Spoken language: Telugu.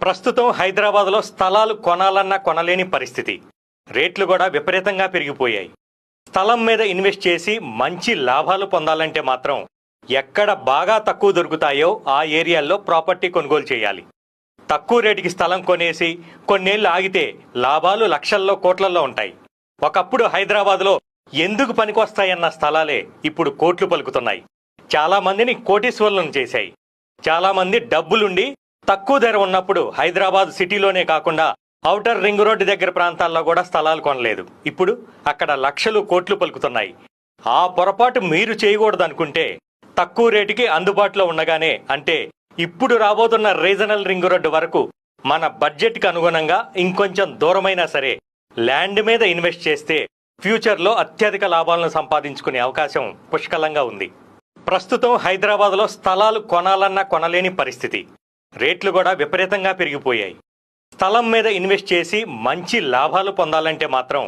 ప్రస్తుతం హైదరాబాద్లో స్థలాలు కొనాలన్నా కొనలేని పరిస్థితి. రేట్లు కూడా విపరీతంగా పెరిగిపోయాయి. స్థలం మీద ఇన్వెస్ట్ చేసి మంచి లాభాలు పొందాలంటే మాత్రం ఎక్కడ బాగా తక్కువ దొరుకుతాయో ఆ ఏరియాల్లో ప్రాపర్టీ కొనుగోలు చేయాలి. తక్కువ రేటుకి స్థలం కొనేసి కొన్నేళ్లు ఆగితే లాభాలు లక్షల్లో కోట్లల్లో ఉంటాయి. ఒకప్పుడు హైదరాబాద్లో ఎందుకు పనికొస్తాయన్న స్థలాలే ఇప్పుడు కోట్లు పలుకుతున్నాయి. చాలా మందిని కోటీశ్వరులను చేశాయి. చాలా మంది డబ్బులుండి తక్కువ ధర ఉన్నప్పుడు హైదరాబాద్ సిటీలోనే కాకుండా ఔటర్ రింగ్ రోడ్డు దగ్గర ప్రాంతాల్లో కూడా స్థలాలు కొనలేదు. ఇప్పుడు అక్కడ లక్షలు కోట్లు పలుకుతున్నాయి. ఆ పొరపాటు మీరు చేయకూడదు అనుకుంటే తక్కువ రేటుకి అందుబాటులో ఉండగానే, అంటే ఇప్పుడు రాబోతున్న రీజనల్ రింగ్ రోడ్డు వరకు మన బడ్జెట్కి అనుగుణంగా ఇంకొంచెం దూరమైనా సరే ల్యాండ్ మీద ఇన్వెస్ట్ చేస్తే ఫ్యూచర్లో అత్యధిక లాభాలను సంపాదించుకునే అవకాశం పుష్కలంగా ఉంది. ప్రస్తుతం హైదరాబాద్లో స్థలాలు కొనాలన్నా కొనలేని పరిస్థితి. రేట్లు కూడా విపరీతంగా పెరిగిపోయాయి. స్థలం మీద ఇన్వెస్ట్ చేసి మంచి లాభాలు పొందాలంటే మాత్రం